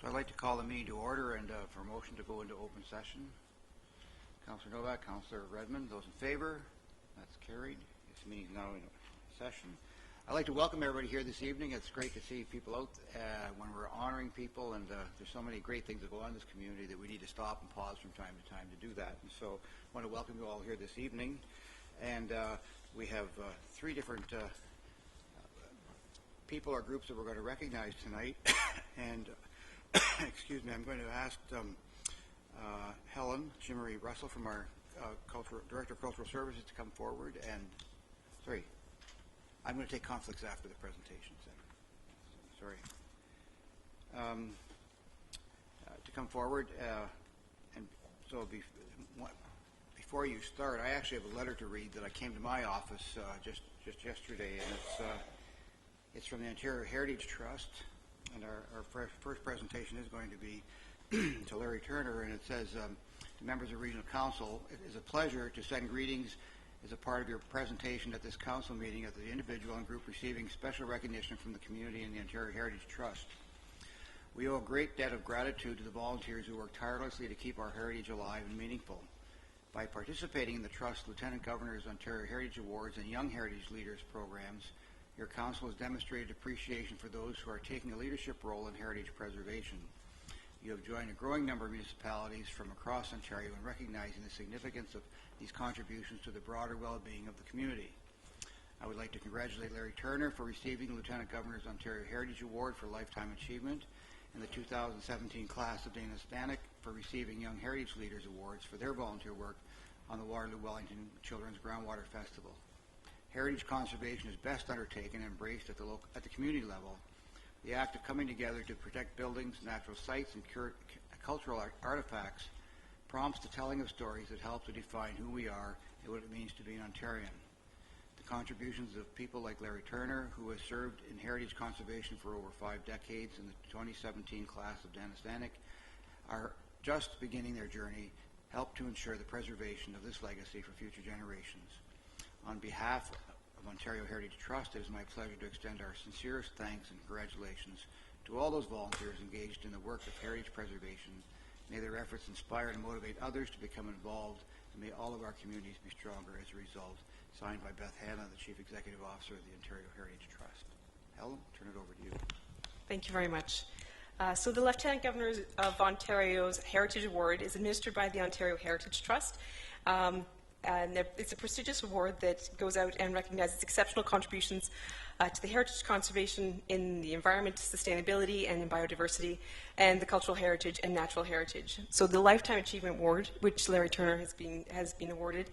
I'd like to call the meeting to order and for a motion to go into open session. Councillor Novak, Councillor Redmond, those in favor? That's carried. This meeting is now in session. I'd like to welcome everybody here this evening. It's great to see people out when we're honoring people, and there's so many great things that go on in this community that we need to stop and pause from time to time to do that. And so I want to welcome you all here this evening. And we have three different people or groups that we're going to recognize tonight. And excuse me, I'm going to ask Helen Jimmery Russell from our Director of Cultural Services to come forward. And sorry, I'm going to take conflicts after the presentation. Sorry. To come forward. And so before you start, I actually have a letter to read that I came to my office just yesterday, and it's from the Ontario Heritage Trust. And our first presentation is going to be to Larry Turner, and it says, to members of Regional Council, it is a pleasure to send greetings as a part of your presentation at this council meeting of the individual and group receiving special recognition from the community and the Ontario Heritage Trust. We owe a great debt of gratitude to the volunteers who work tirelessly to keep our heritage alive and meaningful. By participating in the Trust Lieutenant Governor's Ontario Heritage Awards and Young Heritage Leaders programs, your council has demonstrated appreciation for those who are taking a leadership role in heritage preservation. You have joined a growing number of municipalities from across Ontario in recognizing the significance of these contributions to the broader well-being of the community. I would like to congratulate Larry Turner for receiving the Lieutenant Governor's Ontario Heritage Award for Lifetime Achievement and the 2017 class of Dana Stanek for receiving Young Heritage Leaders Awards for their volunteer work on the Waterloo Wellington Children's Groundwater Festival. Heritage conservation is best undertaken and embraced at the community level. The act of coming together to protect buildings, natural sites, and cultural artifacts prompts the telling of stories that help to define who we are and what it means to be an Ontarian. The contributions of people like Larry Turner, who has served in heritage conservation for over 5 decades, and the 2017 class of Dana Stanek are just beginning their journey, help to ensure the preservation of this legacy for future generations. On behalf of Ontario Heritage Trust, it is my pleasure to extend our sincerest thanks and congratulations to all those volunteers engaged in the work of heritage preservation. May their efforts inspire and motivate others to become involved, and may all of our communities be stronger as a result. Signed by Beth Hanna, the Chief Executive Officer of the Ontario Heritage Trust. Helen, turn it over to you. Thank you very much. So the Lieutenant Governor of Ontario's Heritage Award is administered by the Ontario Heritage Trust. And it's a prestigious award that goes out and recognizes exceptional contributions to the heritage conservation in the environment, sustainability, and in biodiversity, and the cultural heritage and natural heritage. So the Lifetime Achievement Award, which Larry Turner has been awarded,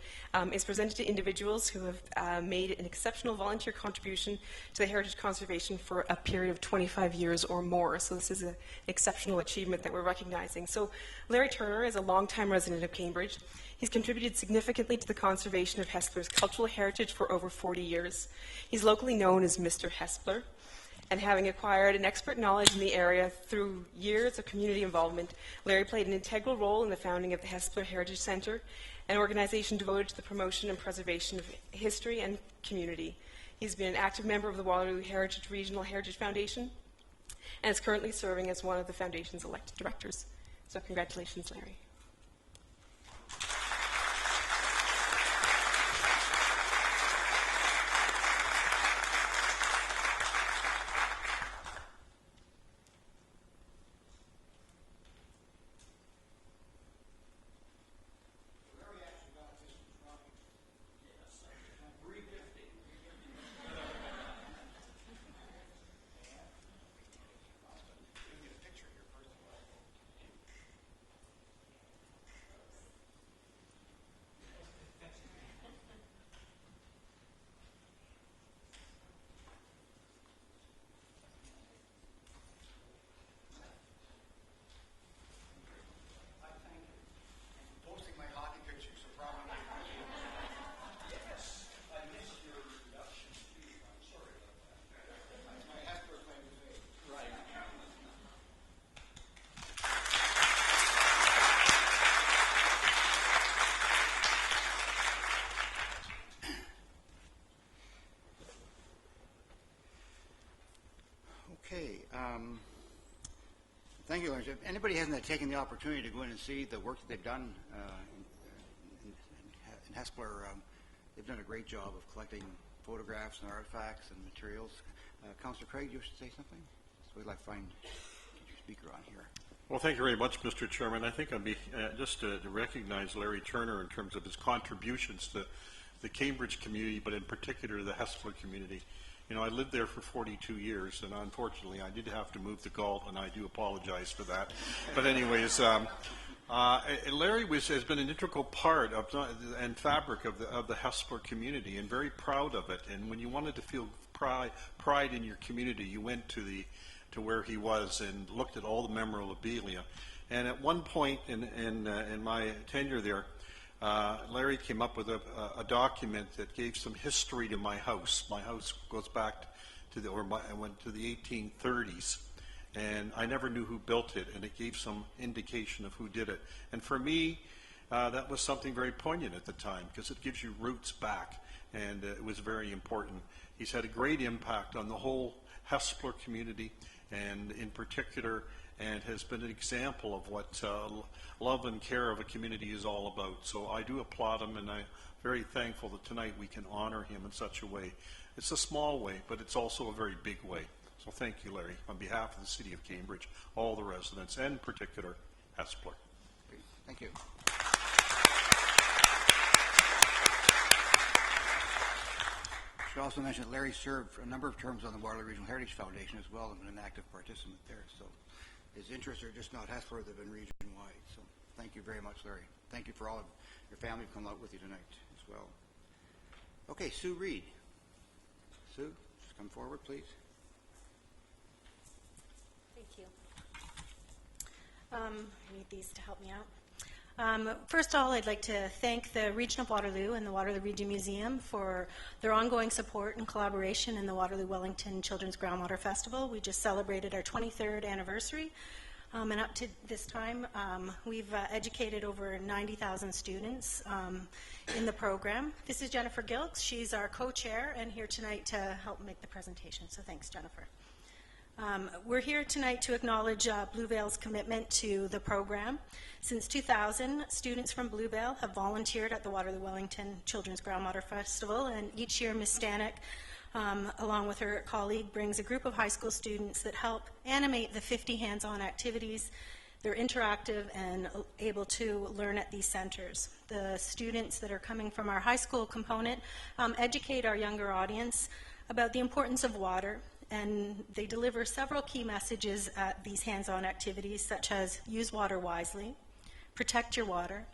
is presented to individuals who have made an exceptional volunteer contribution to the heritage conservation for a period of 25 years or more. So this is an exceptional achievement that we're recognizing. So Larry Turner is a longtime resident of Cambridge. He's contributed significantly to the conservation of Hespeler's cultural heritage for over 40 years. He's locally known as Mr. Hespeler, and having acquired an expert knowledge in the area through years of community involvement, Larry played an integral role in the founding of the Hespeler Heritage Centre, an organization devoted to the promotion and preservation of history and community. He's been an active member of the Waterloo Heritage Regional Heritage Foundation, and is currently serving as one of the foundation's elected directors. So congratulations, Larry. Thank you, Larry. If anybody hasn't taken the opportunity to go in and see the work that they've done in Hespeler, they've done a great job of collecting photographs and artifacts and materials. Councillor Craig, you wish to say something? So we'd like to find your speaker on here. Well, thank you very much, Mr. Chairman. I think I'd be just to recognize Larry Turner in terms of his contributions to the Cambridge community, but in particular the Hespeler community. You know, I lived there for 42 years, and unfortunately I did have to move to Galt, and I do apologize for that. But anyways, Larry has been an integral part of and fabric of the Hespeler community, and very proud of it. And when you wanted to feel pride in your community, you went to where he was and looked at all the memorabilia. And at one point in my tenure there, Larry came up with a document that gave some history to my house. My house goes back to I went to the 1830s, and I never knew who built it, and it gave some indication of who did it. And for me, that was something very poignant at the time, because it gives you roots back, and it was very important. He's had a great impact on the whole Hespeler community, and in particular, and has been an example of what love and care of a community is all about. So I do applaud him, and I'm very thankful that tonight we can honor him in such a way. It's a small way, but it's also a very big way. So thank you, Larry, on behalf of the City of Cambridge, all the residents, and in particular, Hespeler. Thank you. I should also mention that Larry served a number of terms on the Waterloo Regional Heritage Foundation as well, and been an active participant there. So his interests are just not Hespeler, they've been region-wide. So thank you very much, Larry. Thank you for all of your family who've come out with you tonight as well. Okay, Sue Reed. Sue, just come forward, please. Thank you. I need these to help me out. First of all, I'd like to thank the Region of Waterloo and the Waterloo Region Museum for their ongoing support and collaboration in the Waterloo Wellington Children's Groundwater Festival. We just celebrated our 23rd anniversary, and up to this time, we've educated over 90,000 students in the program. This is Jennifer Gilks. She's our co-chair and here tonight to help make the presentation, so thanks, Jennifer. We're here tonight to acknowledge Blue Vale's commitment to the program. Since 2000, students from Blue Vale have volunteered at the Waterloo Wellington Children's Groundwater Festival, and each year Ms. Stanek, along with her colleague, brings a group of high school students that help animate the 50 hands-on activities. They're interactive and able to learn at these centers. The students that are coming from our high school component educate our younger audience about the importance of water, and they deliver several key messages at these hands-on activities, such as use water wisely, protect your water,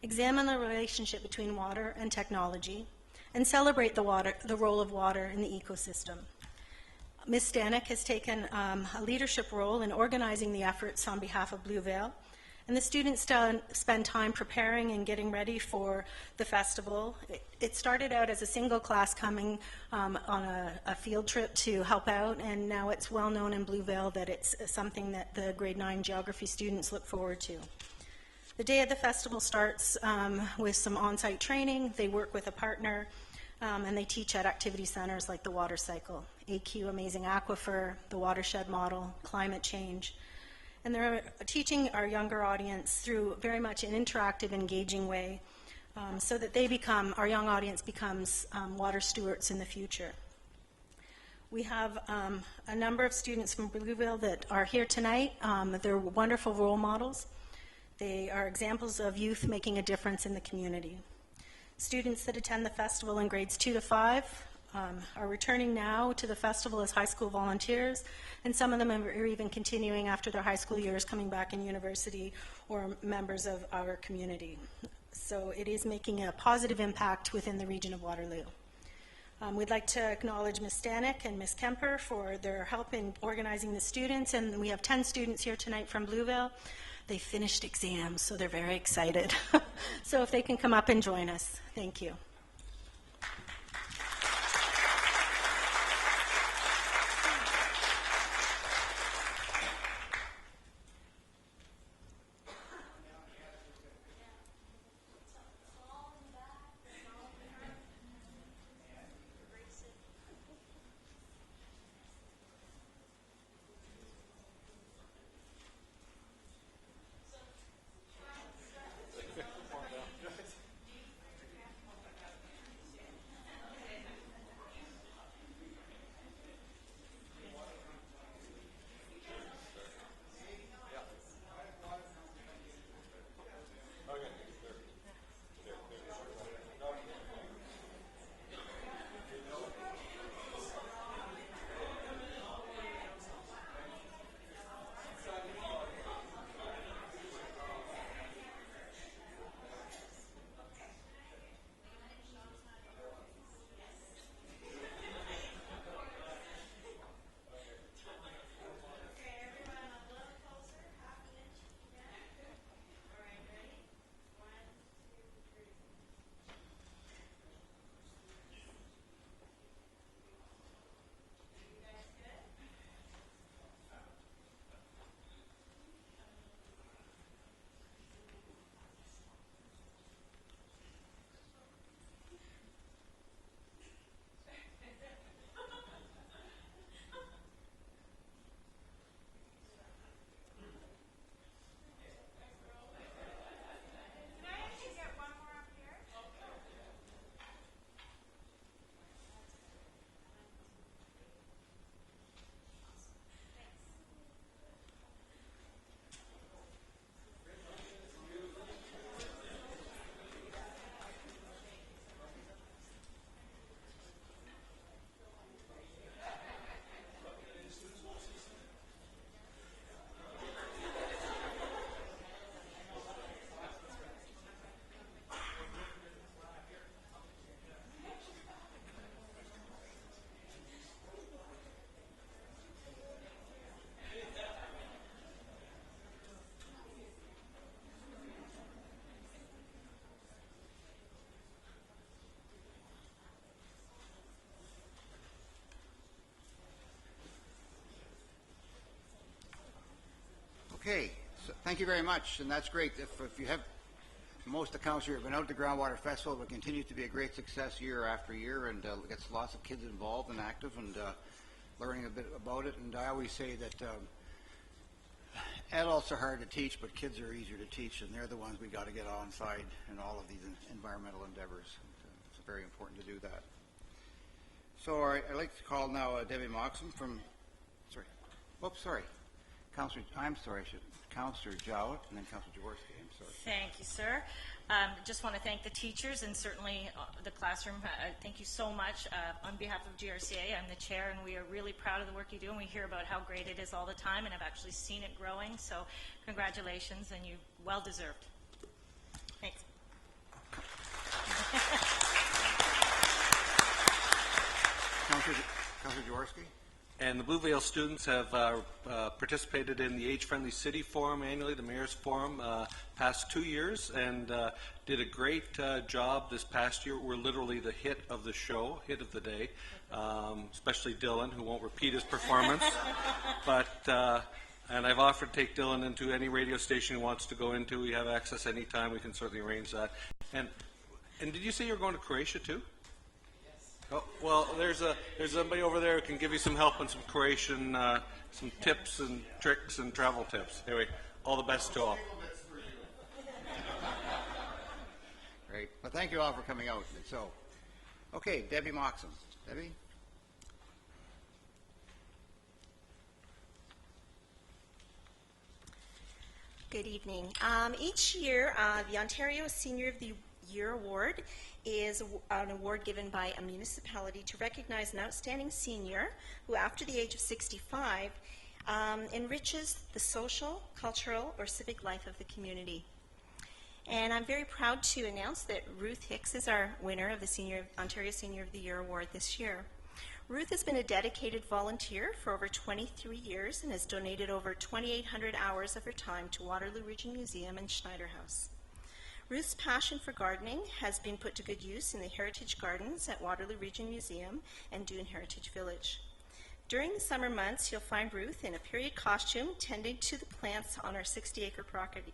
examine the relationship between water and technology, and celebrate the role of water in the ecosystem. Ms. Stanek has taken a leadership role in organizing the efforts on behalf of Blue Vale, and the students spend time preparing and getting ready for the festival. It started out as a single class coming on a field trip to help out, and now it's well known in Blue Vale that it's something that the grade 9 geography students look forward to. The day of the festival starts with some on-site training. They work with a partner, and they teach at activity centers like the Water Cycle, AQ Amazing Aquifer, the Watershed Model, Climate Change. And they're teaching our younger audience through very much an interactive, engaging way so that our young audience becomes water stewards in the future. We have a number of students from Blue Vale that are here tonight. They're wonderful role models. They are examples of youth making a difference in the community. Students that attend the festival in grades 2 to 5 are returning now to the festival as high school volunteers, and some of them are even continuing after their high school years, coming back in university or members of our community. So it is making a positive impact within the region of Waterloo. We'd like to acknowledge Ms. Stanek and Ms. Kemper for their help in organizing the students, and we have 10 students here tonight from Blue Vale. They finished exams, so they're very excited. So if they can come up and join us, thank you. Okay, so thank you very much, and that's great. If you have most accounts here have been out at the Groundwater Festival, it continues to be a great success year after year, and gets lots of kids involved and active and learning a bit about it. And I always say that adults are hard to teach, but kids are easier to teach, and they're the ones we got to get on side in all of these environmental endeavors. It's very important to do that. So I'd like to call now Debbie Moxham from, Councillor Jowett, and then Councillor Jaworski. I'm sorry. Thank you, sir. Just want to thank the teachers and certainly the classroom. Thank you so much. On behalf of GRCA, I'm the chair, and we are really proud of the work you do, and we hear about how great it is all the time, and I've actually seen it growing, so congratulations, and you well deserved. Thanks. Councillor Jaworski? And the Blue Vale students have participated in the Age-Friendly City Forum annually, the Mayor's Forum, past 2 years, and did a great job this past year. We're literally the hit of the show, hit of the day, especially Dylan, who won't repeat his performance. And I've offered to take Dylan into any radio station he wants to go into. We have access anytime. We can certainly arrange that. And did you say you're going to Croatia too? Oh, well, there's somebody over there who can give you some help on some Croatian, some tips and tricks and travel tips. Anyway, all the best to all. Great. Well, thank you all for coming out. So, okay, Debbie Moxham. Debbie? Good evening. Each year, the Ontario Senior of the Year Award is an award given by a municipality to recognize an outstanding senior who, after the age of 65, enriches the social, cultural, or civic life of the community. And I'm very proud to announce that Ruth Hicks is our winner of the Ontario Senior of the Year Award this year. Ruth has been a dedicated volunteer for over 23 years and has donated over 2,800 hours of her time to Waterloo Region Museum and Schneider House. Ruth's passion for gardening has been put to good use in the Heritage Gardens at Waterloo Region Museum and Dune Heritage Village. During the summer months, you'll find Ruth in a period costume tending to the plants on our 60-acre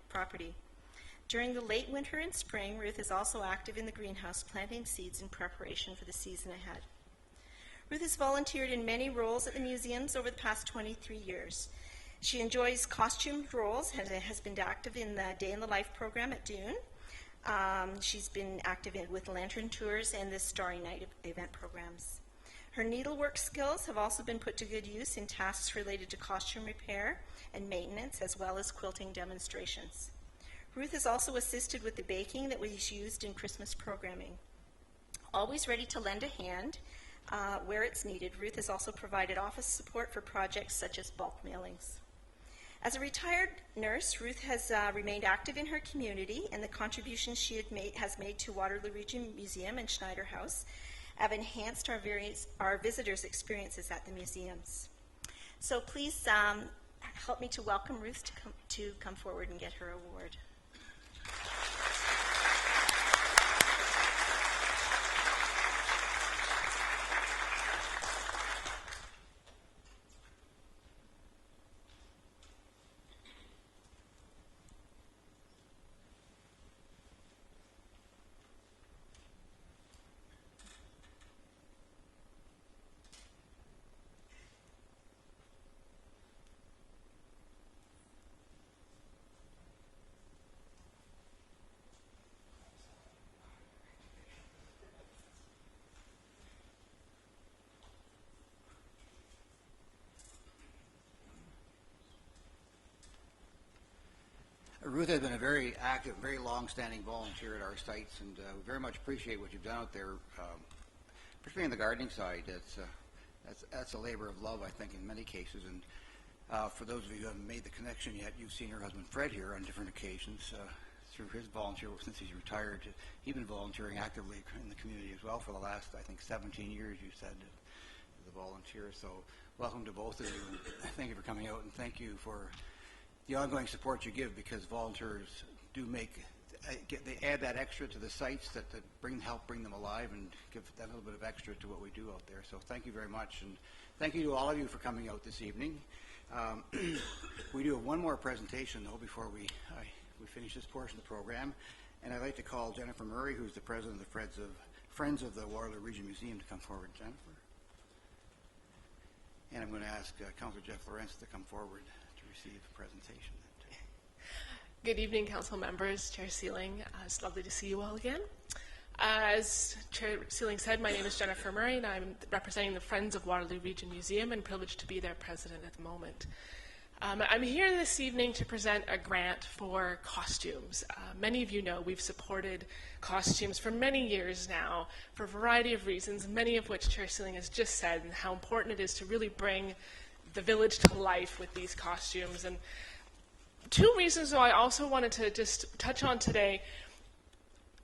property. During the late winter and spring, Ruth is also active in the greenhouse planting seeds in preparation for the season ahead. Ruth has volunteered in many roles at the museums over the past 23 years. She enjoys costumed roles and has been active in the Day in the Life program at Dune. She's been active with Lantern Tours and the Starry Night event programs. Her needlework skills have also been put to good use in tasks related to costume repair and maintenance, as well as quilting demonstrations. Ruth has also assisted with the baking that was used in Christmas programming. Always ready to lend a hand where it's needed, Ruth has also provided office support for projects such as bulk mailings. As a retired nurse, Ruth has remained active in her community, and the contributions she has made to Waterloo Region Museum and Schneider House have enhanced our visitors' experiences at the museums. So please help me to welcome Ruth to come forward and get her award. Ruth has been a very active, very long-standing volunteer at our sites, and we very much appreciate what you've done out there, particularly on the gardening side. That's a labor of love, I think, in many cases. And for those of you who haven't made the connection yet, you've seen her husband Fred here on different occasions through his volunteer since he's retired. He's been volunteering actively in the community as well for the last, I think, 17 years, you said, as a volunteer. So welcome to both of you, and thank you for coming out, and thank you for the ongoing support you give, because volunteers do make they add that extra to the sites that help bring them alive and give that little bit of extra to what we do out there. So thank you very much, and thank you to all of you for coming out this evening. We do have one more presentation though before we finish this portion of the program, and I'd like to call Jennifer Murray, who's the president of the Friends of the Waterloo Region Museum, to come forward. Jennifer. And I'm going to ask Councillor Jeff Lawrence to come forward to receive the presentation. Good evening, council members, Chair Sealing. It's lovely to see you all again. As Chair Sealing said, my name is Jennifer Murray, and I'm representing the Friends of Waterloo Region Museum and privileged to be their president at the moment. I'm here this evening to present a grant for costumes. Many of you know we've supported costumes for many years now for a variety of reasons, many of which Chair Sealing has just said, and how important it is to really bring the village to life with these costumes. And two reasons, though, I also wanted to just touch on today.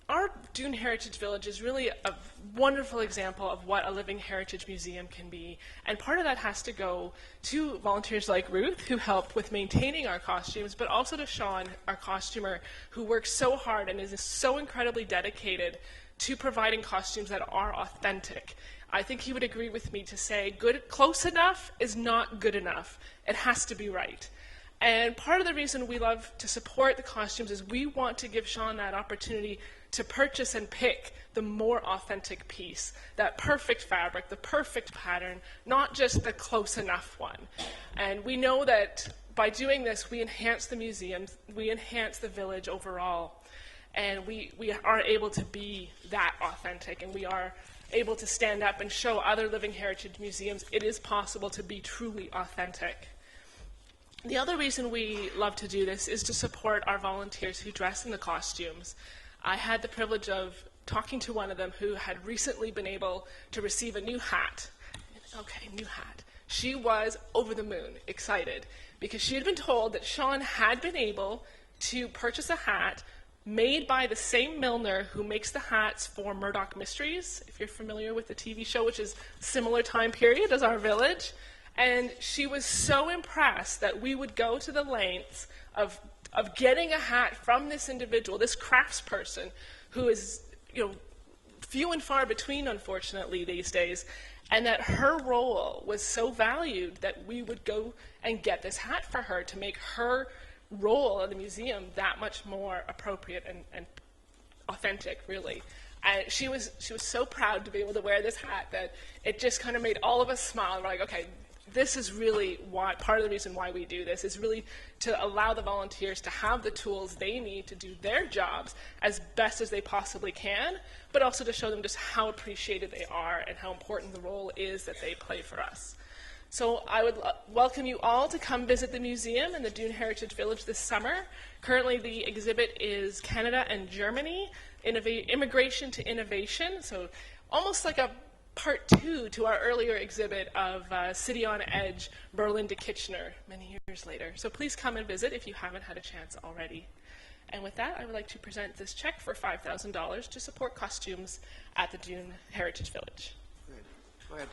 Our Dune Heritage Village is really a wonderful example of what a living heritage museum can be. And part of that has to go to volunteers like Ruth, who help with maintaining our costumes, but also to Sean, our costumer, who works so hard and is so incredibly dedicated to providing costumes that are authentic. I think he would agree with me to say close enough is not good enough. It has to be right. And part of the reason we love to support the costumes is we want to give Sean that opportunity to purchase and pick the more authentic piece, that perfect fabric, the perfect pattern, not just the close enough one. And we know that by doing this, we enhance the museums, we enhance the village overall, and we are able to be that authentic, and we are able to stand up and show other living heritage museums it is possible to be truly authentic. The other reason we love to do this is to support our volunteers who dress in the costumes. I had the privilege of talking to one of them who had recently been able to receive a new hat. Okay, new hat. She was over the moon, excited, because she had been told that Sean had been able to purchase a hat made by the same milliner who makes the hats for Murdoch Mysteries, if you're familiar with the TV show, which is a similar time period as our village. And she was so impressed that we would go to the lengths of getting a hat from this individual, this craftsperson, who is, few and far between, unfortunately, these days, and that her role was so valued that we would go and get this hat for her to make her role in the museum that much more appropriate and authentic, really. And she was so proud to be able to wear this hat that it just kind of made all of us smile. We're like, okay, this is really part of the reason why we do this, is really to allow the volunteers to have the tools they need to do their jobs as best as they possibly can, but also to show them just how appreciated they are and how important the role is that they play for us. So I would welcome you all to come visit the museum and the Dune Heritage Village this summer. Currently the exhibit is Canada and Germany, Immigration to Innovation, so almost like a part two to our earlier exhibit of City on Edge, Berlin to Kitchener, many years later. So please come and visit if you haven't had a chance already. And with that, I would like to present this check for $5,000 to support costumes at the Dune Heritage Village. Good. Go ahead.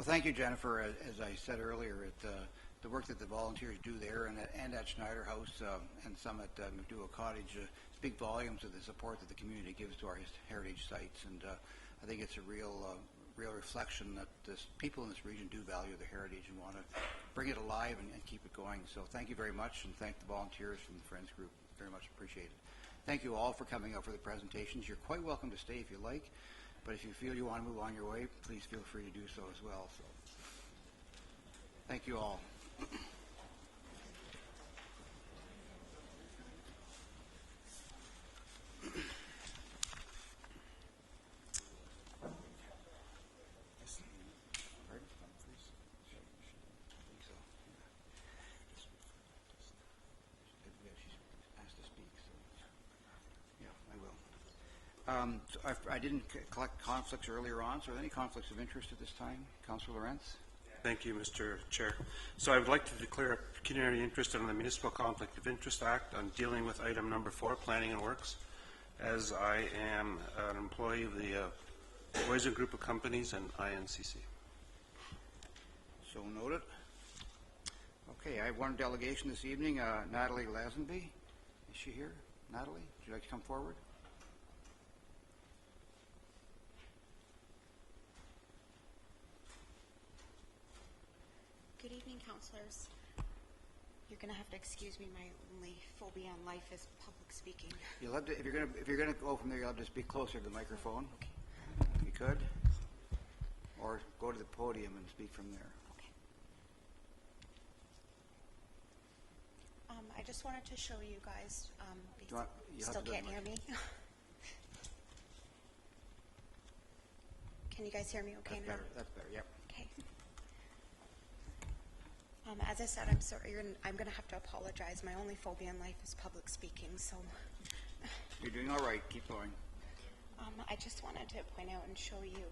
Well, thank you, Jennifer. As I said earlier, the work that the volunteers do there and at Schneider House and some at McDougall Cottage speak volumes of the support that the community gives to our heritage sites. And I think it's a real reflection that people in this region do value the heritage and want to bring it alive and keep it going. So thank you very much, and thank the volunteers from the Friends Group. Very much appreciated. Thank you all for coming out for the presentations. You're quite welcome to stay if you like, but if you feel you want to move on your way, please feel free to do so as well. So thank you all. So I didn't collect conflicts earlier on, so are there any conflicts of interest at this time? Councillor Lawrence? Thank you, Mr. Chair. So I would like to declare a pecuniary interest in the Municipal Conflict of Interest Act on dealing with item number 4, Planning and Works, as I am an employee of the Voisin Group of Companies and INCC. So noted. Okay, I have one delegation this evening, Natalie Lazenby. Is she here? Natalie, would you like to come forward? Good evening, councillors. You're going to have to excuse me. My only phobia in life is public speaking. You'll have to, if you're gonna go from there, you'll have to speak closer to the microphone. Okay. If you could, or go to the podium and speak from there. Okay. I just wanted to show you guys. You Still can't hear me. Can you guys hear me okay That's now? better. That's better. Yep. Okay. As I said, I'm sorry. I'm going to have to apologize. My only phobia in life is public speaking. So, You're doing all right. Keep going. I just wanted to point out and show you.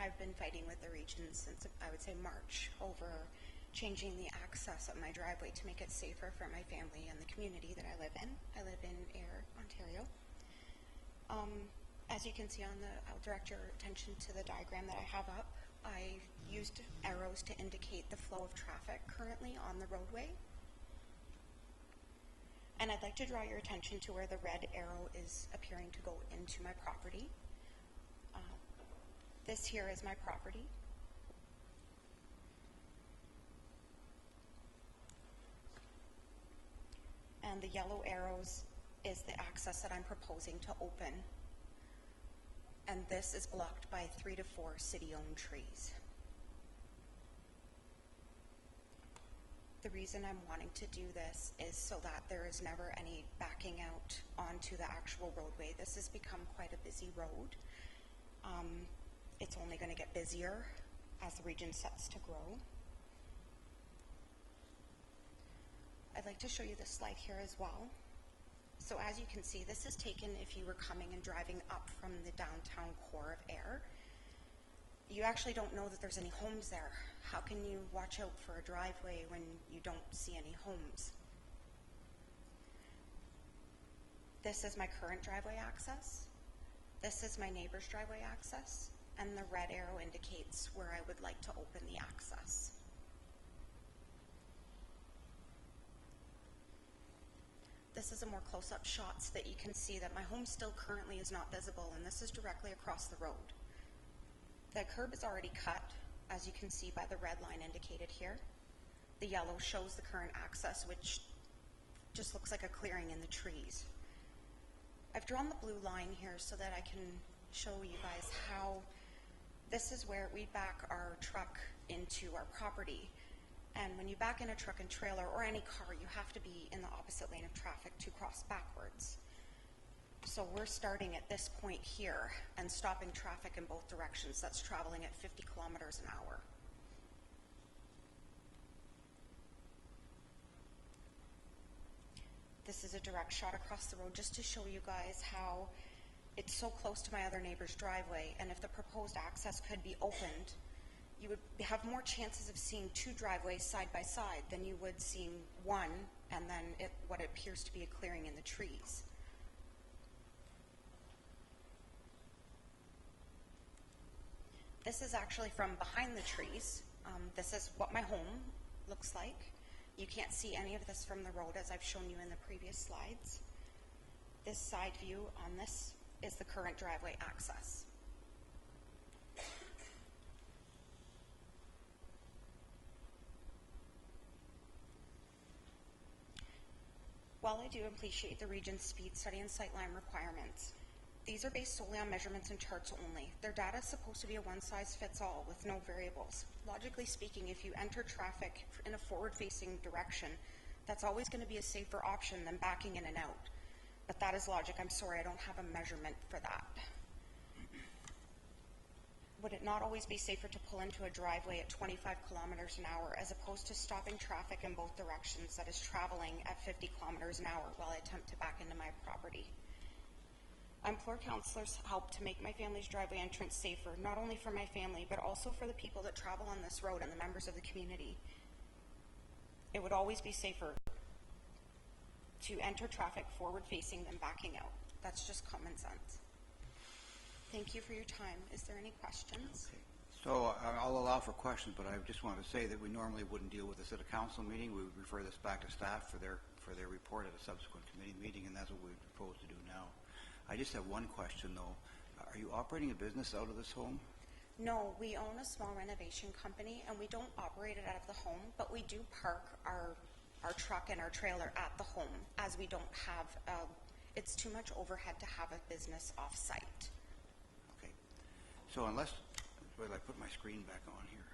I've been fighting with the region since I would say March over changing the access of my driveway to make it safer for my family and the community that I live in. I live in Ayr, Ontario. As you can see I'll direct your attention to the diagram that I have up. I used arrows to indicate the flow of traffic currently on the roadway. And I'd like to draw your attention to where the red arrow is appearing to go into my property. This here is my property. And the yellow arrows is the access that I'm proposing to open. And this is blocked by 3 to 4 city-owned trees. The reason I'm wanting to do this is so that there is never any backing out onto the actual roadway. This has become quite a busy road. It's only going to get busier as the region sets to grow. I'd like to show you this slide here as well. So as you can see, this is taken if you were coming and driving up from the downtown core of Ayr. You actually don't know that there's any homes there. How can you watch out for a driveway when you don't see any homes? This is my current driveway access. This is my neighbor's driveway access. And the red arrow indicates where I would like to open the access. This is a more close-up shot so that you can see that my home still currently is not visible, and this is directly across the road. The curb is already cut, as you can see by the red line indicated here. The yellow shows the current access, which just looks like a clearing in the trees. I've drawn the blue line here so that I can show you guys how this is where we back our truck into our property. And when you back in a truck and trailer or any car, you have to be in the opposite lane of traffic to cross backwards. So we're starting at this point here and stopping traffic in both directions. That's traveling at 50 kilometers an hour. This is a direct shot across the road just to show you guys how it's so close to my other neighbor's driveway, and if the proposed access could be opened, you would have more chances of seeing 2 driveways side by side than you would seeing one and then what appears to be a clearing in the trees. This is actually from behind the trees. This is what my home looks like. You can't see any of this from the road as I've shown you in the previous slides. This side view on this is the current driveway access. While I do appreciate the region's speed study and sightline requirements, these are based solely on measurements and charts only. Their data is supposed to be a one-size-fits-all with no variables. Logically speaking, if you enter traffic in a forward-facing direction, that's always going to be a safer option than backing in and out. But that is logic. I'm sorry, I don't have a measurement for that. Would it not always be safer to pull into a driveway at 25 kilometers an hour as opposed to stopping traffic in both directions that is traveling at 50 kilometers an hour while I attempt to back into my property? I implore councillors' help to make my family's driveway entrance safer, not only for my family, but also for the people that travel on this road and the members of the community. It would always be safer to enter traffic forward-facing than backing out. That's just common sense. Thank you for your time. Is there any questions? Okay. So I'll allow for questions, but I just want to say that we normally wouldn't deal with this at a council meeting. We would refer this back to staff for their report at a subsequent committee meeting, and that's what we propose to do now. I just have one question, though. Are you operating a business out of this home? No, we own a small renovation company, and we don't operate it out of the home, but we do park our truck and our trailer at the home, as we don't have, it's too much overhead to have a business off-site. Okay. So unless, wait, I put my screen back on here.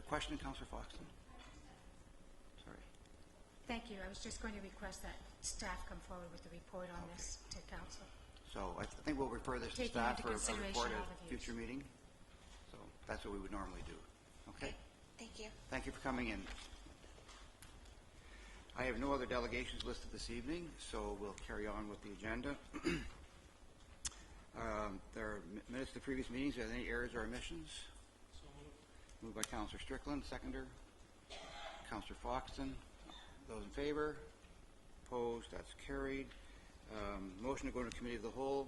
Question, Councillor Foxton? Sorry. Thank you. I was just going to request that staff come forward with a report on this to council. So I think we'll refer this to Taking staff into for a consideration report all at the a views. future meeting. So that's what we would normally do. Okay? Thank you. Thank you for coming in. I have no other delegations listed this evening, so we'll carry on with the agenda. There are minutes of the previous meetings. Are there any errors or omissions? Moved by Councillor Strickland, seconder. Councillor Foxton. Those in favor? Opposed? That's carried. Motion to go into committee of the whole.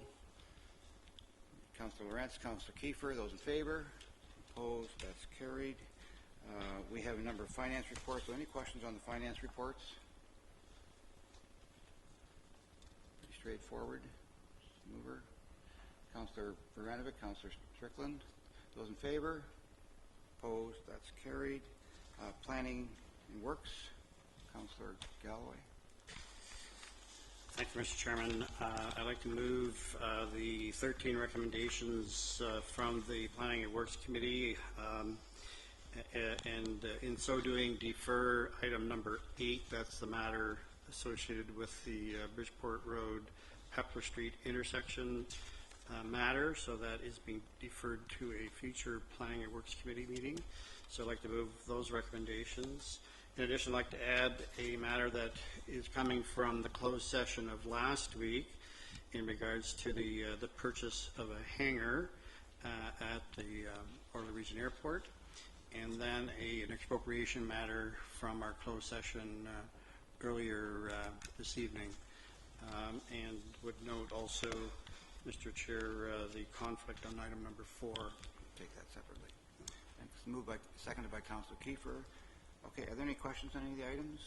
Councillor Lawrence, Councillor Kiefer. Those in favor? Opposed? That's carried. We have a number of finance reports. So any questions on the finance reports? Pretty straightforward. Mover. Councillor Baranovic, Councillor Strickland. Those in favor? Opposed? That's carried. Planning and Works. Councillor Galloway. Thank you, Mr. Chairman. I'd like to move the 13 recommendations from the Planning and Works Committee, and in so doing, defer item number 8. That's the matter associated with the Bridgeport Road, Pepler Street intersection matter. So that is being deferred to a future Planning and Works Committee meeting. So I'd like to move those recommendations. In addition, I'd like to add a matter that is coming from the closed session of last week in regards to the purchase of a hangar at the Waterloo Region Airport, and then an expropriation matter from our closed session earlier this evening. And would note also, Mr. Chair, the conflict on item number 4. Take that separately. And it's moved by, seconded by Councillor Kiefer. Okay, are there any questions on any of the items?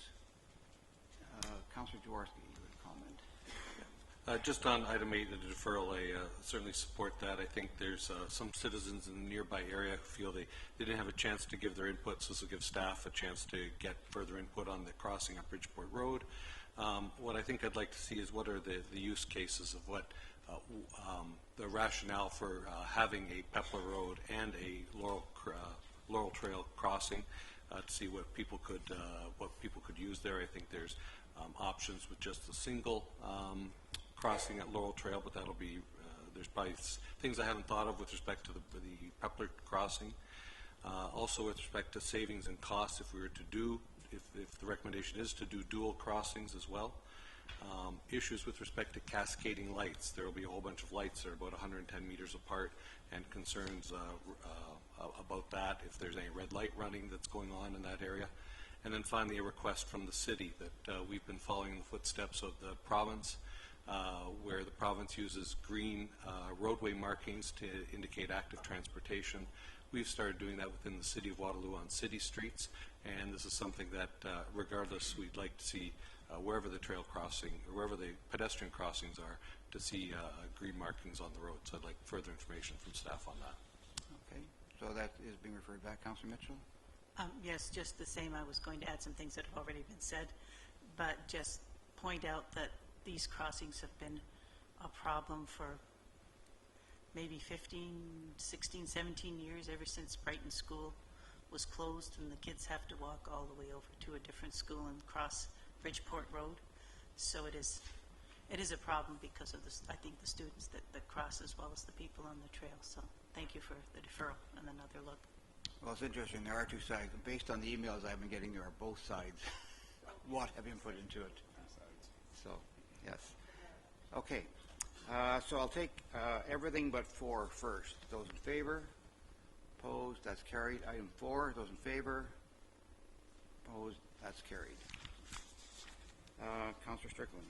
Councillor Jaworski, you would comment. Just on item 8, the deferral, I certainly support that. I think there's some citizens in the nearby area who feel they didn't have a chance to give their input, so this will give staff a chance to get further input on the crossing of Bridgeport Road. What I think I'd like to see is what are the use cases of what the rationale for having a Pepler Road and a Laurel Trail crossing, to see what people could use there. I think there's options with just a single crossing at Laurel Trail, but that'll be there's probably things I haven't thought of with respect to the Pepler crossing. Also with respect to savings and costs, if we were to do, if the recommendation is to do dual crossings as well. Issues with respect to cascading lights. There will be a whole bunch of lights that are about 110 meters apart, and concerns about that, if there's any red light running that's going on in that area. And then finally, a request from the city that we've been following in the footsteps of the province, where the province uses green roadway markings to indicate active transportation. We've started doing that within the city of Waterloo on city streets, and this is something that regardless, we'd like to see wherever the trail crossing, or wherever the pedestrian crossings are, to see green markings on the road. So I'd like further information from staff on that. Okay, so that is being referred back. Councillor Mitchell? Yes, just the same. I was going to add some things that have already been said, but just point out that these crossings have been a problem for maybe 15, 16, 17 years, ever since Brighton School was closed, and the kids have to walk all the way over to a different school and cross Bridgeport Road. So it is a problem because of this, I think, the students that cross as well as the people on the trail. So thank you for the deferral and another look. Well, it's interesting. There are two sides. Based on the emails I've been getting, there are both sides. what have input into it. So, yes. Okay. So I'll take everything but 4 first. Those in favor? Opposed? That's carried. Item 4. Those in favor? Opposed? That's carried. Councillor Strickland.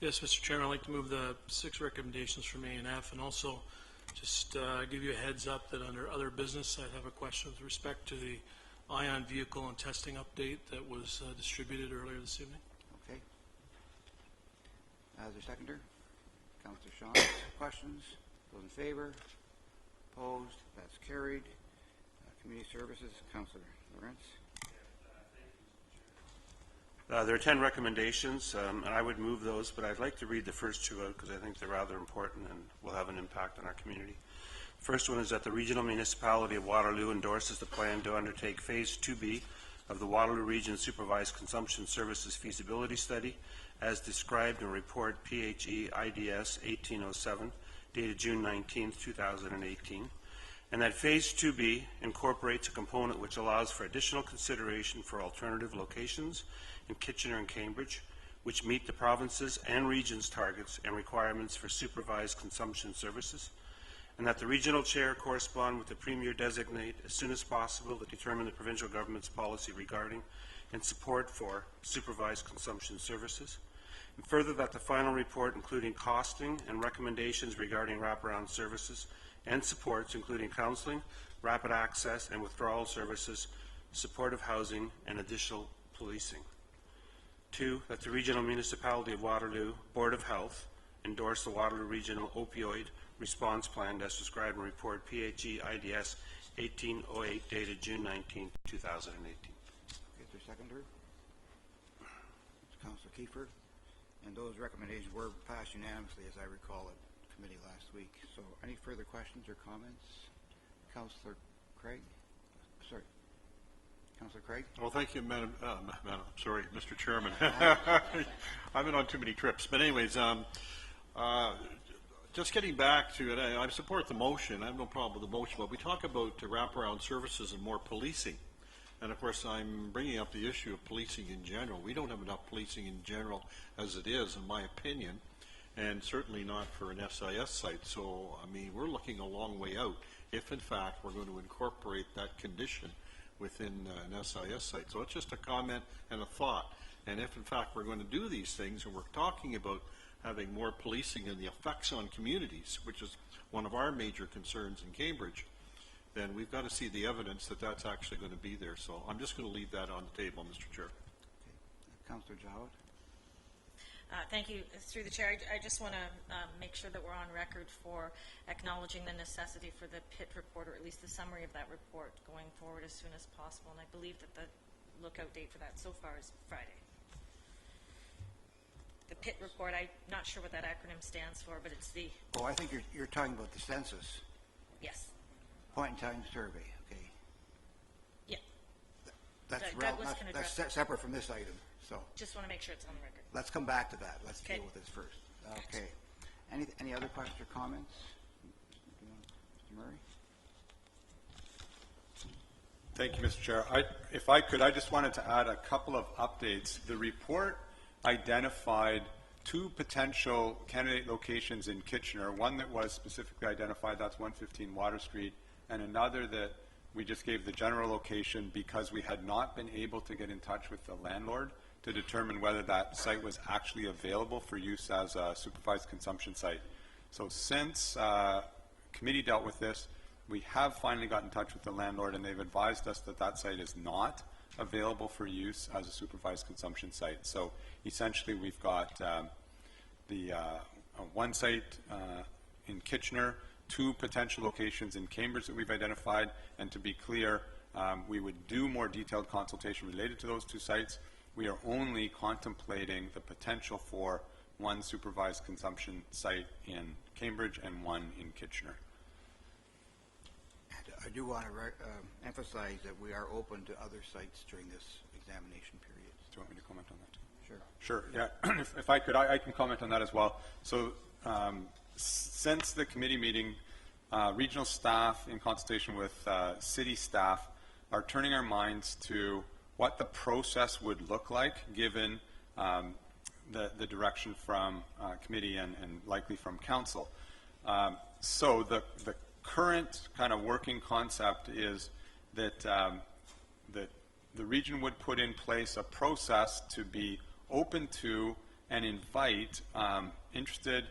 Yes, Mr. Chairman, I'd like to move the 6 recommendations from A and F, and also just give you a heads up that under other business, I'd have a question with respect to the ion vehicle and testing update that was distributed earlier this evening. Okay. As a seconder, Councillor Shaw. Questions? Those in favor? Opposed? That's carried. Community Services, Councillor Lawrence. There are 10 recommendations, and I would move those, but I'd like to read the first 2 out because I think they're rather important and will have an impact on our community. First one is that the Regional Municipality of Waterloo endorses the plan to undertake Phase 2B of the Waterloo Region Supervised Consumption Services Feasibility Study as described in Report PHE IDS 1807 dated June 19, 2018, and that Phase 2B incorporates a component which allows for additional consideration for alternative locations in Kitchener and Cambridge, which meet the province's and region's targets and requirements for supervised consumption services, and that the regional chair correspond with the Premier designate as soon as possible to determine the provincial government's policy regarding and support for supervised consumption services, and further that the final report, including costing and recommendations regarding wraparound services and supports, including counseling, rapid access and withdrawal services, supportive housing, and additional policing. 2, that the Regional Municipality of Waterloo Board of Health endorse the Waterloo Regional Opioid Response Plan as described in Report PHE IDS 1808 dated June 19, 2018. Is there a seconder? It's Councillor Kiefer. And those recommendations were passed unanimously, as I recall, at committee last week. So any further questions or comments? Councillor Craig? Sorry. Councillor Craig? Well, thank you, Mr. Chairman. I've been on too many trips. But anyways, just getting back to it, I support the motion. I have no problem with the motion, but we talk about wraparound services and more policing. And of course, I'm bringing up the issue of policing in general. We don't have enough policing in general as it is, in my opinion, and certainly not for an SIS site. So, I mean, we're looking a long way out if, in fact, we're going to incorporate that condition within an SIS site. So it's just a comment and a thought. And if, in fact, we're going to do these things and we're talking about having more policing and the effects on communities, which is one of our major concerns in Cambridge, then we've got to see the evidence that that's actually going to be there. So I'm just going to leave that on the table, Mr. Chair. Okay. Councillor Jowett? Thank you. Through the chair, I just want to make sure that we're on record for acknowledging the necessity for the PIT report, or at least the summary of that report, going forward as soon as possible. And I believe that the lookout date for that so far is Friday. The PIT report, I'm not sure what that acronym stands for, but it's the... Oh, I think you're talking about the census. Yes. Point in time survey, okay. Yeah. That's separate from this item, so. Just want to make sure it's on the record. Let's come back to that. Let's Okay. deal with this first. Okay. Any other questions or comments? Mr. Murray? Thank you, Mr. Chair. If I could, I just wanted to add a couple of updates. The report identified 2 potential candidate locations in Kitchener, one that was specifically identified, that's 115 Water Street, and another that we just gave the general location because we had not been able to get in touch with the landlord to determine whether that site was actually available for use as a supervised consumption site. So since committee dealt with this, we have finally got in touch with the landlord, and they've advised us that that site is not available for use as a supervised consumption site. So essentially we've got one site in Kitchener, 2 potential locations in Cambridge that we've identified, and to be clear, we would do more detailed consultation related to those 2 sites. We are only contemplating the potential for 1 supervised consumption site in Cambridge and 1 in Kitchener. I do want to emphasize that we are open to other sites during this examination period. Do you want me to comment on that too? Sure. Sure, yeah. If I could, I can comment on that as well. So since the committee meeting, regional staff in consultation with city staff are turning our minds to what the process would look like given the direction from committee and likely from council. So the current kind of working concept is that that the region would put in place a process to be open to and invite interested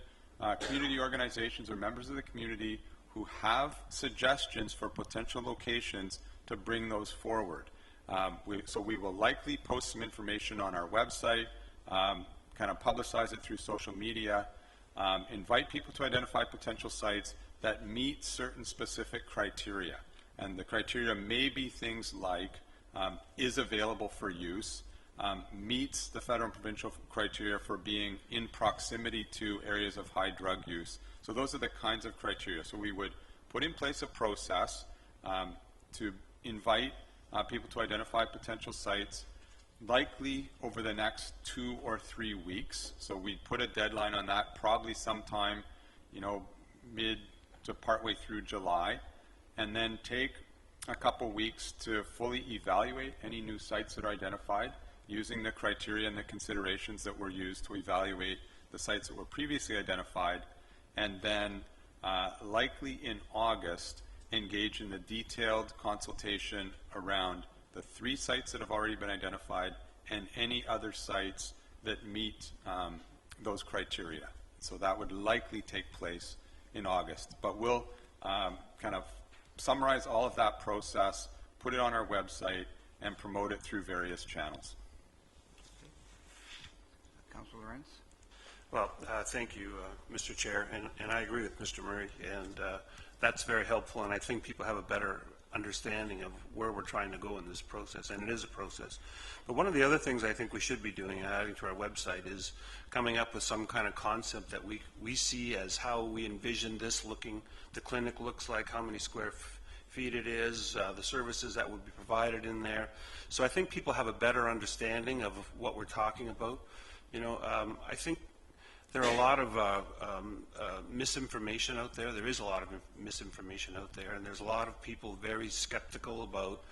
community organizations or members of the community who have suggestions for potential locations to bring those forward. So we will likely post some information on our website, kind of publicize it through social media, invite people to identify potential sites that meet certain specific criteria. And the criteria may be things like is available for use, meets the federal and provincial criteria for being in proximity to areas of high drug use. So those are the kinds of criteria. So we would put in place a process to invite people to identify potential sites, likely over the next 2 or 3 weeks. So we put a deadline on that, probably sometime, mid to partway through July, and then take a couple weeks to fully evaluate any new sites that are identified using the criteria and the considerations that were used to evaluate the sites that were previously identified, and then likely in August engage in the detailed consultation around the 3 sites that have already been identified and any other sites that meet those criteria. So that would likely take place in August. But we'll kind of summarize all of that process, put it on our website, and promote it through various channels. Councilor Lawrence? Well, thank you, Mr. Chair, and I agree with Mr. Murray, and that's very helpful, and I think people have a better understanding of where we're trying to go in this process, and it is a process. But one of the other things I think we should be doing and adding to our website is coming up with some kind of concept that we see as how we envision this looking, the clinic looks like, how many square feet it is, the services that would be provided in there. So I think people have a better understanding of what we're talking about. I think there are a lot of misinformation out there. There is a lot of misinformation out there, and there's a lot of people very skeptical about,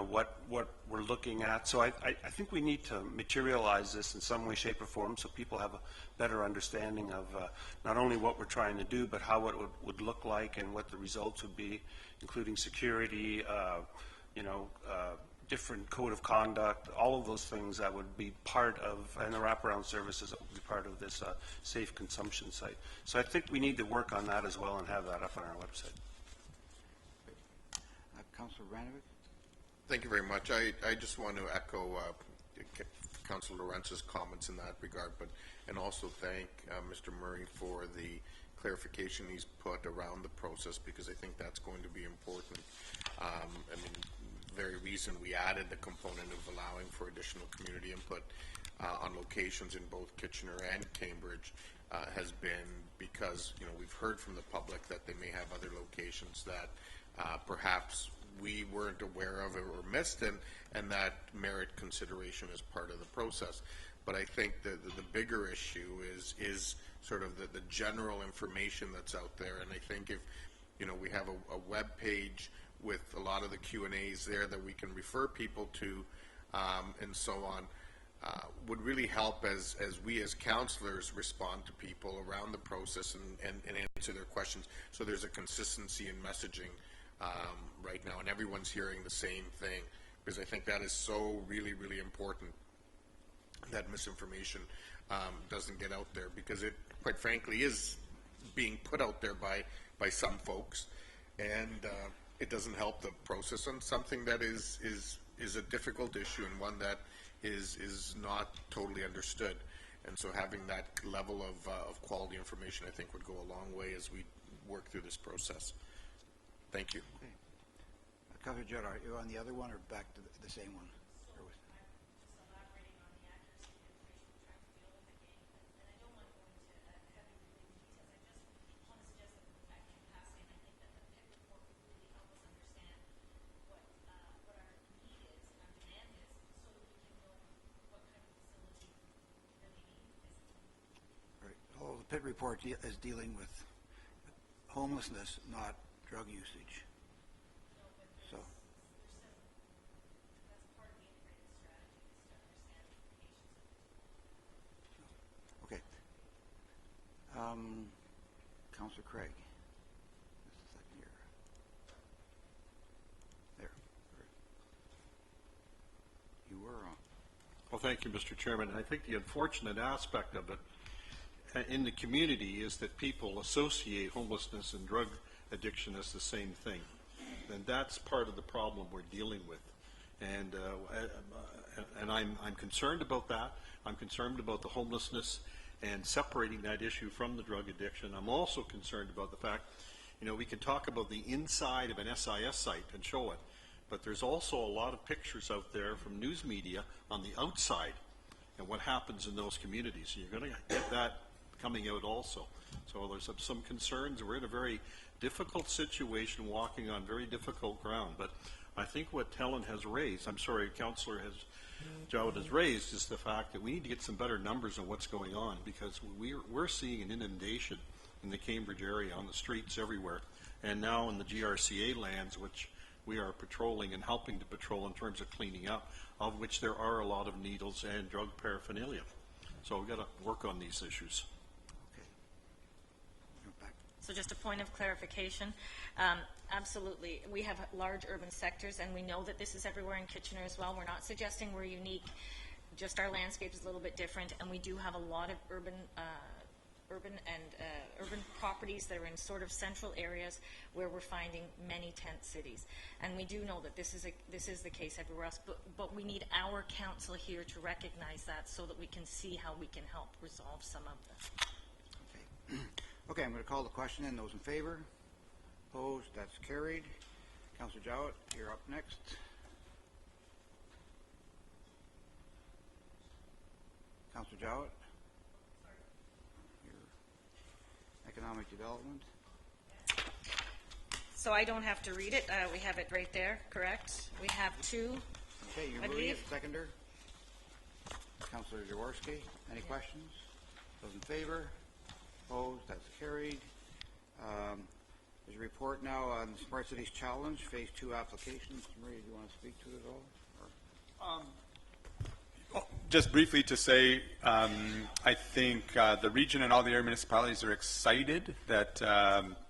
what we're looking at. So I think we need to materialize this in some way, shape, or form so people have a better understanding of not only what we're trying to do, but how it would look like and what the results would be, including security, different code of conduct, all of those things that would be part of, and the wraparound services that would be part of this safe consumption site. So I think we need to work on that as well and have that up on our website. Councilor Ranovic? Thank you very much. I just want to echo Councilor Lawrence's comments in that regard, and also thank Mr. Murray for the clarification he's put around the process, because I think that's going to be important. Very reason we added the component of allowing for additional community input on locations in both Kitchener and Cambridge has been because we've heard from the public that they may have other locations that perhaps we weren't aware of or missed, and that merit consideration as part of the process. But I think the bigger issue is sort of the general information that's out there, and I think if we have a web page with a lot of the Q&As there that we can refer people to and so on, would really help as we as councillors respond to people around the process and answer their questions. So there's a consistency in messaging right now, and everyone's hearing the same thing, because I think that is so really, really important that misinformation doesn't get out there, because it, quite frankly, is being put out there by some folks, and it doesn't help the process on something that is a difficult issue and one that is not totally understood. And so having that level of quality information, I think, would go a long way as we work through this process. Thank you. Okay. Councilor Judd, are you on the other one or back to the same one? The pit report is dealing with homelessness, not drug usage. So, Councillor Craig. Just a second here. There. You were on. Well, thank you, Mr. Chairman. I think the unfortunate aspect of it in the community is that people associate homelessness and drug addiction as the same thing. And that's part of the problem we're dealing with. And I'm concerned about that. I'm concerned about the homelessness and separating that issue from the drug addiction. I'm also concerned about the fact, you know, we can talk about the inside of an SIS site and show it, but there's also a lot of pictures out there from news media on the outside and what happens in those communities. You're going to get that coming out also. So there's some concerns. We're in a very difficult situation, walking on very difficult ground. But I think what Helen has raised, Councillor Jowett has raised, is the fact that we need to get some better numbers on what's going on, because we're seeing an inundation in the Cambridge area on the streets everywhere, and now in the GRCA lands, which we are patrolling and helping to patrol in terms of cleaning up, of which there are a lot of needles and drug paraphernalia. So we've got to work on these issues. So just a point of clarification, absolutely, we have large urban sectors, and we know that this is everywhere in Kitchener as well. We're not suggesting we're unique, just our landscape is a little bit different, and we do have a lot of urban properties that are in sort of central areas where we're finding many tent cities. And we do know that this is the case everywhere else, but we need our council here to recognize that so that we can see how we can help resolve some of this. Okay. Okay, I'm going to call the question in. Those in favor? Opposed? That's carried. Councillor Jowett, you're up next. Councillor Jowett? Your economic development. So I don't have to read it. We have it right there, correct? We have two. Okay, you're moving it. Seconder. Councillor Jaworski, any questions? Those in favor? Opposed? That's carried. There's a report now on Smart Cities Challenge, Phase 2 applications. Maria, do you want to speak to it at all? Just briefly to say, I think the region and all the area municipalities are excited that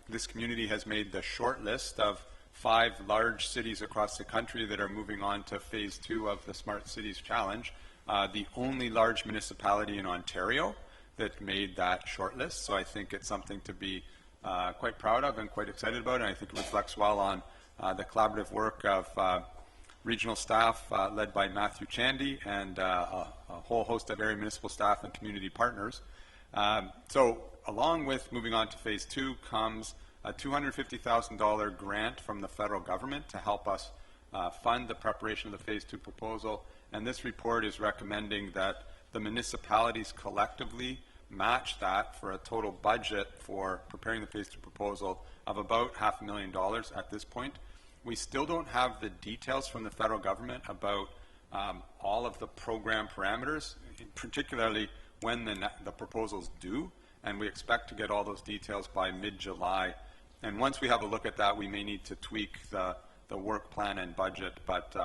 this community has made the short list of 5 large cities across the country that are moving on to Phase 2 of the Smart Cities Challenge. The only large municipality in Ontario that made that short list. So I think it's something to be quite proud of and quite excited about, and I think it reflects well on the collaborative work of regional staff led by Matthew Chandy and a whole host of area municipal staff and community partners. So along with moving on to Phase 2 comes a $250,000 grant from the federal government to help us fund the preparation of the Phase 2 proposal, and this report is recommending that the municipalities collectively match that for a total budget for preparing the Phase 2 proposal of about $500,000 at this point. We still don't have the details from the federal government about all of the program parameters, particularly when the proposal's due, and we expect to get all those details by mid-July. And once we have a look at that, we may need to tweak the work plan and budget, but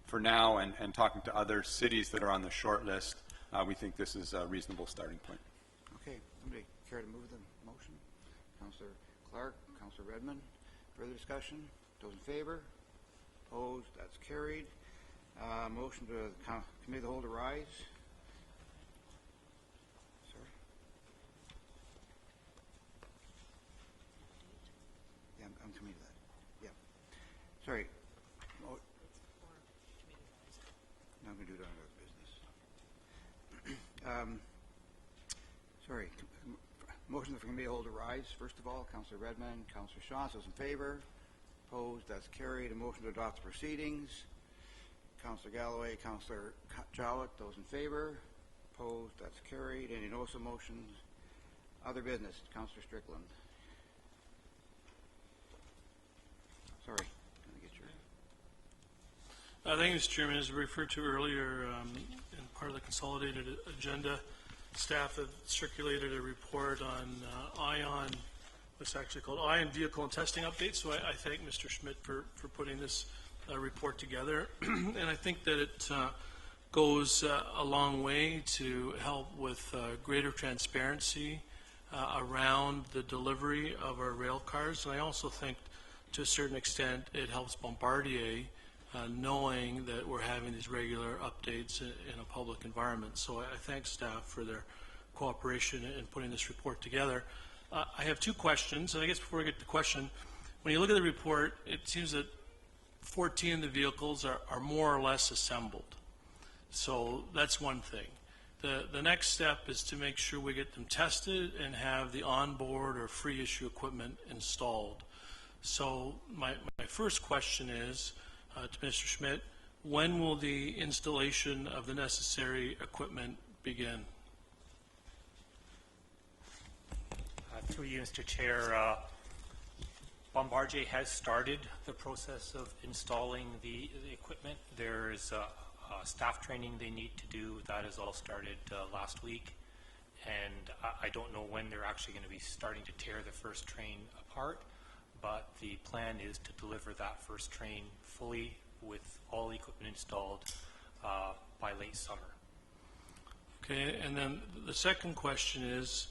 for now, and talking to other cities that are on the short list, we think this is a reasonable starting point. Okay, somebody care to move the motion? Councillor Clark, Councillor Redmond. Further discussion? Those in favor? Opposed? That's carried. Motion to the committee of the whole to rise. Sorry. Yeah, I'm coming to that. Yeah. Sorry. No, I'm going to do it on other business. Sorry. Motion for committee hold to rise. First of all, Councillor Redmond, Councillor Shaw. Those in favor? Opposed? That's carried. A motion to adopt the proceedings. Councillor Galloway, Councillor Jowett. Those in favor? Opposed? That's carried. Any notice of motions? Other business. Councillor Strickland. Sorry. Can I get your... Thank you, Mr. Chairman. As referred to earlier in part of the consolidated agenda, staff have circulated a report on ION, what's actually called ION Vehicle and Testing Update. So I thank Mr. Schmidt for putting this report together. And I think that it goes a long way to help with greater transparency around the delivery of our rail cars. And I also think to a certain extent it helps Bombardier knowing that we're having these regular updates in a public environment. So I thank staff for their cooperation in putting this report together. I have two questions, and I guess before I get to the question, when you look at the report, it seems that 14 of the vehicles are more or less assembled. So that's one thing. The next step is to make sure we get them tested and have the onboard or free issue equipment installed. So my first question is to Mr. Schmidt, when will the installation of the necessary equipment begin? Through you, Mr. Chair, Bombardier has started the process of installing the equipment. There is staff training they need to do. That has all started last week. And I don't know when they're actually going to be starting to tear the first train apart, but the plan is to deliver that first train fully with all the equipment installed by late summer. Okay, and then the second question is,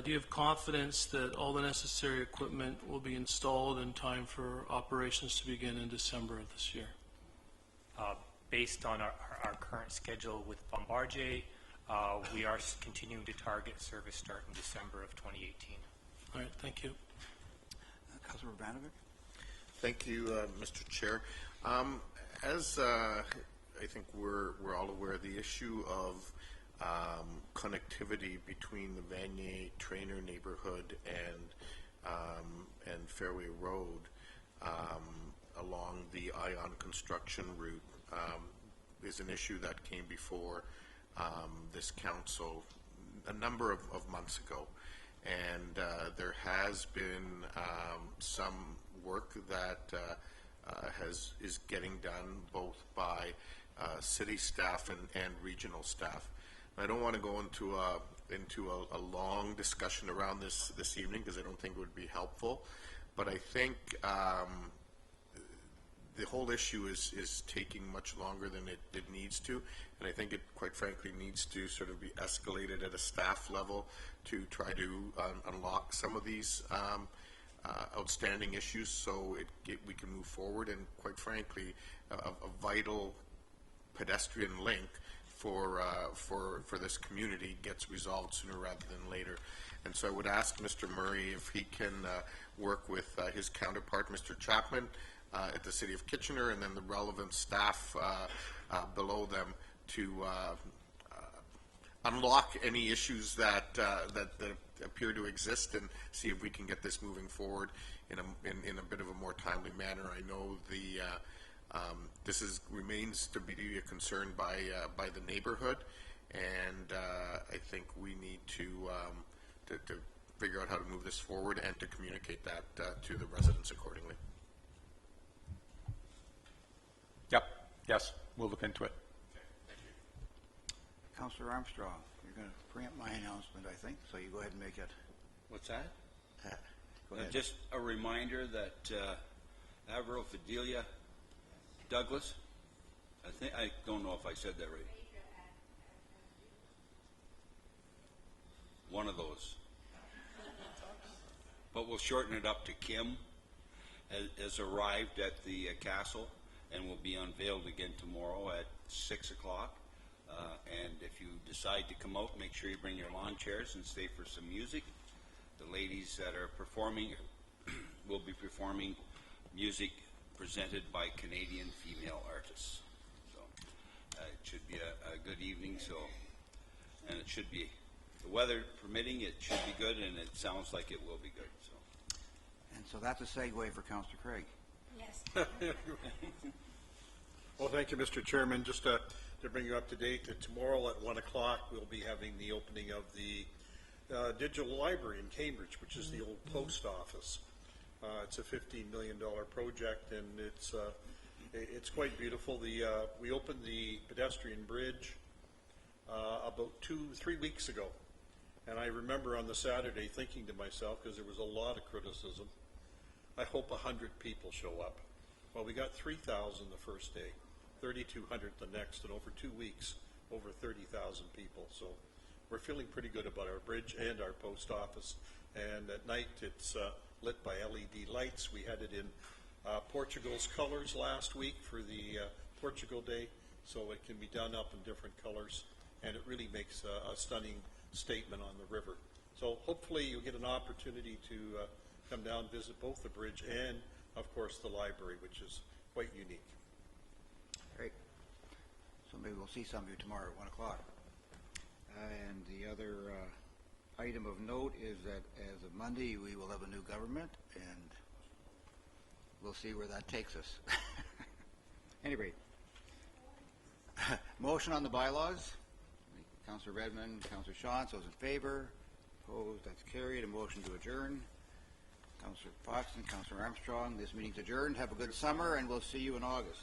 do you have confidence that all the necessary equipment will be installed in time for operations to begin in December of this year? Based on our current schedule with Bombardier, we are continuing to target service start in December of 2018. All right, thank you. Councilor Vanovic? Thank you, Mr. Chair. As I think we're all aware, the issue of connectivity between the Vanier Trainer neighborhood and Fairway Road along the Ion construction route is an issue that came before this council a number of months ago. And there has been some work that is getting done both by city staff and regional staff. I don't want to go into a long discussion around this evening because I don't think it would be helpful. But I think the whole issue is taking much longer than it needs to, and I think it, quite frankly, needs to sort of be escalated at a staff level to try to unlock some of these outstanding issues so we can move forward, and quite frankly, a vital pedestrian link for this community gets resolved sooner rather than later. And so I would ask Mr. Murray if he can work with his counterpart, Mr. Chapman, at the City of Kitchener, and then the relevant staff below them to unlock any issues that appear to exist and see if we can get this moving forward in a bit of a more timely manner. I know this remains to be a concern by the neighborhood, and I think we need to figure out how to move this forward and to communicate that to the residents accordingly. Yep. Yes, we'll look into it. Councilor Armstrong, you're going to preempt my announcement, I think, so you go ahead and make it. What's that? Go ahead. Just a reminder that Averill Fidelia Douglas, I don't know if I said that right. One of those. But we'll shorten it up to Kim, has arrived at the castle and will be unveiled again tomorrow at 6 o'clock. And if you decide to come out, make sure you bring your lawn chairs and stay for some music. The ladies that are performing will be performing music presented by Canadian female artists. So it should be a good evening. So, and it should be, the weather permitting, it should be good, and it sounds like it will be good. So. And so that's a segue for Councilor Craig. Yes. Well, thank you, Mr. Chairman. Just to bring you up to date, that tomorrow at 1 o'clock we'll be having the opening of the digital library in Cambridge, which is the old post office. It's a $15 million project, and it's quite beautiful. We opened the pedestrian bridge about 2-3 weeks ago, and I remember on the Saturday thinking to myself, because there was a lot of criticism, I hope 100 people show up. Well, we got 3,000 the first day, 3,200 the next, and over 2 weeks, over 30,000 people. So we're feeling pretty good about our bridge and our post office. And at night, it's lit by LED lights. We had it in Portugal's colors last week for the Portugal Day, so it can be done up in different colors, and it really makes a stunning statement on the river. So hopefully you'll get an opportunity to come down and visit both the bridge and, of course, the library, which is quite unique. Great. So maybe we'll see some of you tomorrow at 1 o'clock. And the other item of note is that as of Monday, we will have a new government, and we'll see where that takes us. Anyway, motion on the bylaws. Councillor Redmond, Councillor Shantz, those in favor. Opposed, that's carried. A motion to adjourn. Councillor Fox and Councillor Armstrong, this meeting's adjourned. Have a good summer, and we'll see you in August.